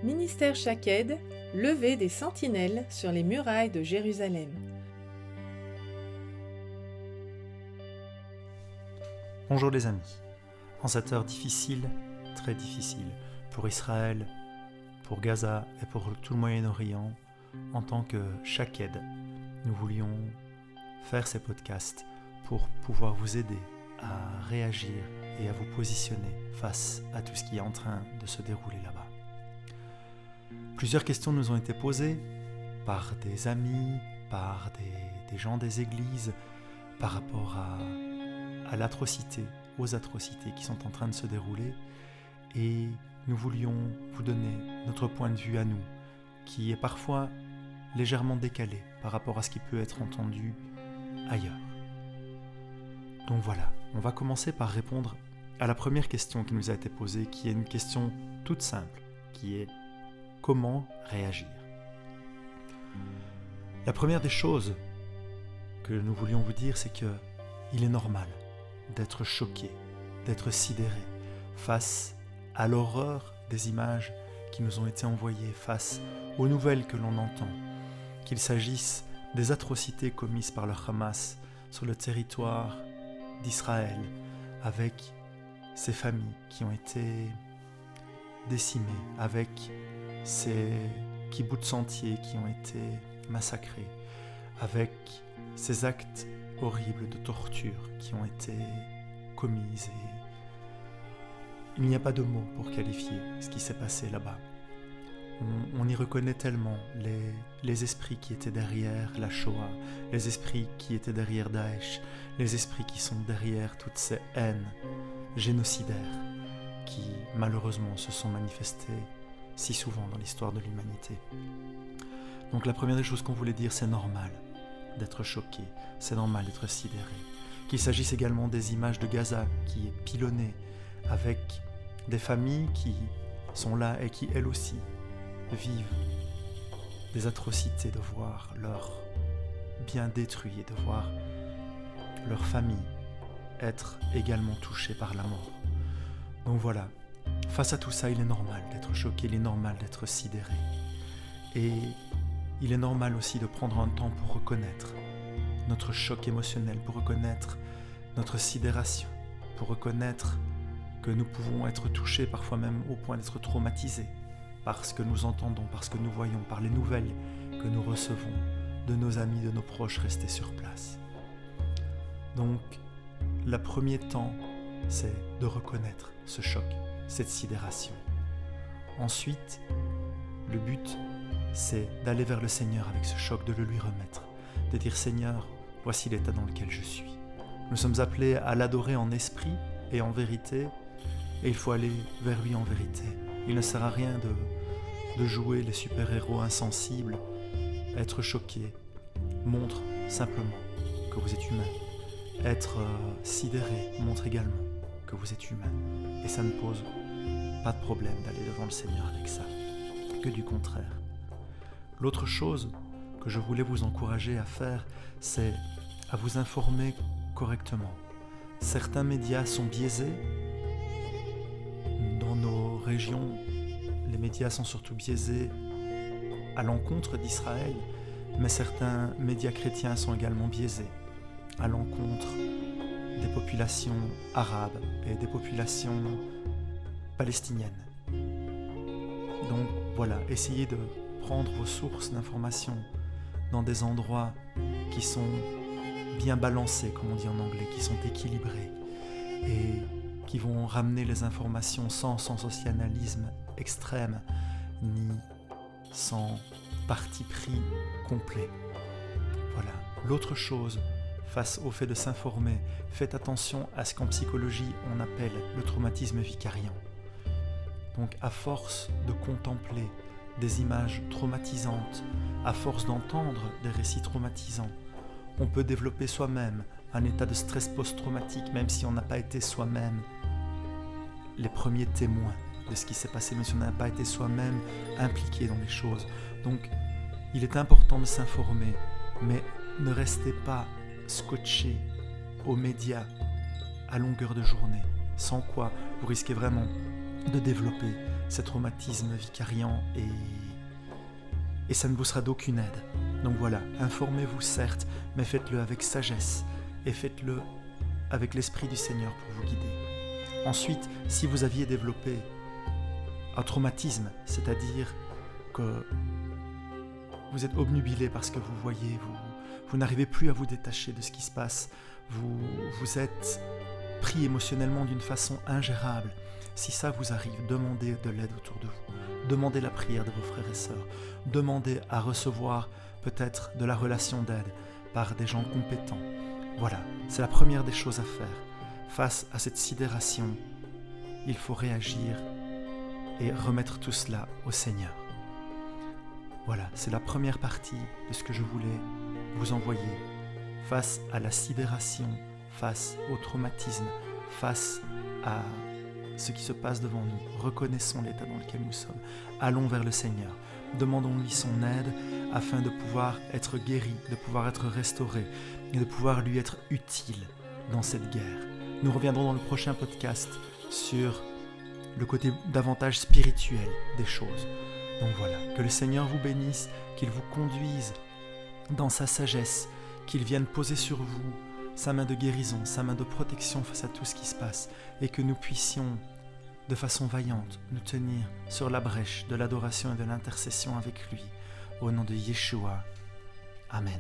Ministère Shaked, levée des sentinelles sur les murailles de Jérusalem. Bonjour les amis. En cette heure difficile, très difficile, pour Israël, pour Gaza et pour tout le Moyen-Orient, en tant que Shaked, nous voulions faire ces podcasts pour pouvoir vous aider à réagir et à vous positionner face à tout ce qui est en train de se dérouler là-bas. Plusieurs questions nous ont été posées par des amis, par des gens des églises, par rapport à l'atrocité, aux atrocités qui sont en train de se dérouler, et nous voulions vous donner notre point de vue à nous, qui est parfois légèrement décalé par rapport à ce qui peut être entendu ailleurs. Donc voilà, on va commencer par répondre à la première question qui nous a été posée, qui est une question toute simple, qui est comment réagir ? La première des choses que nous voulions vous dire, c'est que il est normal d'être choqué, d'être sidéré face à l'horreur des images qui nous ont été envoyées, face aux nouvelles que l'on entend, qu'il s'agisse des atrocités commises par le Hamas sur le territoire d'Israël, avec ces familles qui ont été décimées, avec ces kibboutz entiers qui ont été massacrés, avec ces actes horribles de torture qui ont été commis. Et il n'y a pas de mots pour qualifier ce qui s'est passé là-bas. On y reconnaît tellement les esprits qui étaient derrière la Shoah, les esprits qui étaient derrière Daesh, les esprits qui sont derrière toutes ces haines génocidaires qui malheureusement se sont manifestées si souvent dans l'histoire de l'humanité. Donc la première des choses qu'on voulait dire, c'est normal d'être choqué, c'est normal d'être sidéré. Qu'il s'agisse également des images de Gaza qui est pilonnée, avec des familles qui sont là et qui elles aussi vivent des atrocités, de voir leur bien détruit et de voir leur famille être également touchée par la mort. Donc voilà, face à tout ça, il est normal d'être choqué, il est normal d'être sidéré. Et il est normal aussi de prendre un temps pour reconnaître notre choc émotionnel, pour reconnaître notre sidération, pour reconnaître que nous pouvons être touchés, parfois même au point d'être traumatisés, par ce que nous entendons, par ce que nous voyons, par les nouvelles que nous recevons de nos amis, de nos proches restés sur place. Donc, le premier temps, c'est de reconnaître ce choc, cette sidération. Ensuite, le but, c'est d'aller vers le Seigneur avec ce choc, de le lui remettre, de dire « Seigneur, voici l'état dans lequel je suis ». Nous sommes appelés à l'adorer en esprit et en vérité, et il faut aller vers lui en vérité. Il ne sert à rien de jouer les super-héros insensibles. Être choqué montre simplement que vous êtes humain. Être sidéré montre également que vous êtes humain. Et ça ne pose pas de problème d'aller devant le Seigneur avec ça, que du contraire. L'autre chose que je voulais vous encourager à faire, c'est à vous informer correctement. Certains médias sont biaisés. Dans nos régions, les médias sont surtout biaisés à l'encontre d'Israël, mais certains médias chrétiens sont également biaisés à l'encontre des populations arabes et des populations palestiniennes. Donc voilà, essayez de prendre vos sources d'informations dans des endroits qui sont bien balancés, comme on dit en anglais, qui sont équilibrés et qui vont ramener les informations sans sensationnalisme extrême ni sans parti pris complet. Voilà. L'autre chose, face au fait de s'informer, faites attention à ce qu'en psychologie on appelle le traumatisme vicariant. Donc à force de contempler des images traumatisantes, à force d'entendre des récits traumatisants, on peut développer soi-même un état de stress post-traumatique, même si on n'a pas été soi-même les premiers témoins de ce qui s'est passé, même si on n'a pas été soi-même impliqué dans les choses. Donc, il est important de s'informer, mais ne restez pas scotché aux médias à longueur de journée, sans quoi vous risquez vraiment de développer ces traumatismes vicariants et ça ne vous sera d'aucune aide. Donc voilà, informez-vous certes, mais faites-le avec sagesse et faites-le avec l'Esprit du Seigneur pour vous guider. Ensuite, si vous aviez développé un traumatisme, c'est-à-dire que vous êtes obnubilé parce que vous voyez, vous n'arrivez plus à vous détacher de ce qui se passe, vous êtes pris émotionnellement d'une façon ingérable. Si ça vous arrive, demandez de l'aide autour de vous, demandez la prière de vos frères et sœurs, demandez à recevoir peut-être de la relation d'aide par des gens compétents. Voilà, c'est la première des choses à faire. Face à cette sidération, il faut réagir et remettre tout cela au Seigneur. Voilà, c'est la première partie de ce que je voulais vous envoyer. Face à la sidération, face au traumatisme, face à ce qui se passe devant nous, reconnaissons l'état dans lequel nous sommes. Allons vers le Seigneur, demandons-lui son aide afin de pouvoir être guéris, de pouvoir être restaurés et de pouvoir lui être utile dans cette guerre. Nous reviendrons dans le prochain podcast sur le côté davantage spirituel des choses. Donc voilà, que le Seigneur vous bénisse, qu'il vous conduise dans sa sagesse, qu'il vienne poser sur vous sa main de guérison, sa main de protection face à tout ce qui se passe, et que nous puissions, de façon vaillante, nous tenir sur la brèche de l'adoration et de l'intercession avec lui, au nom de Yeshua. Amen.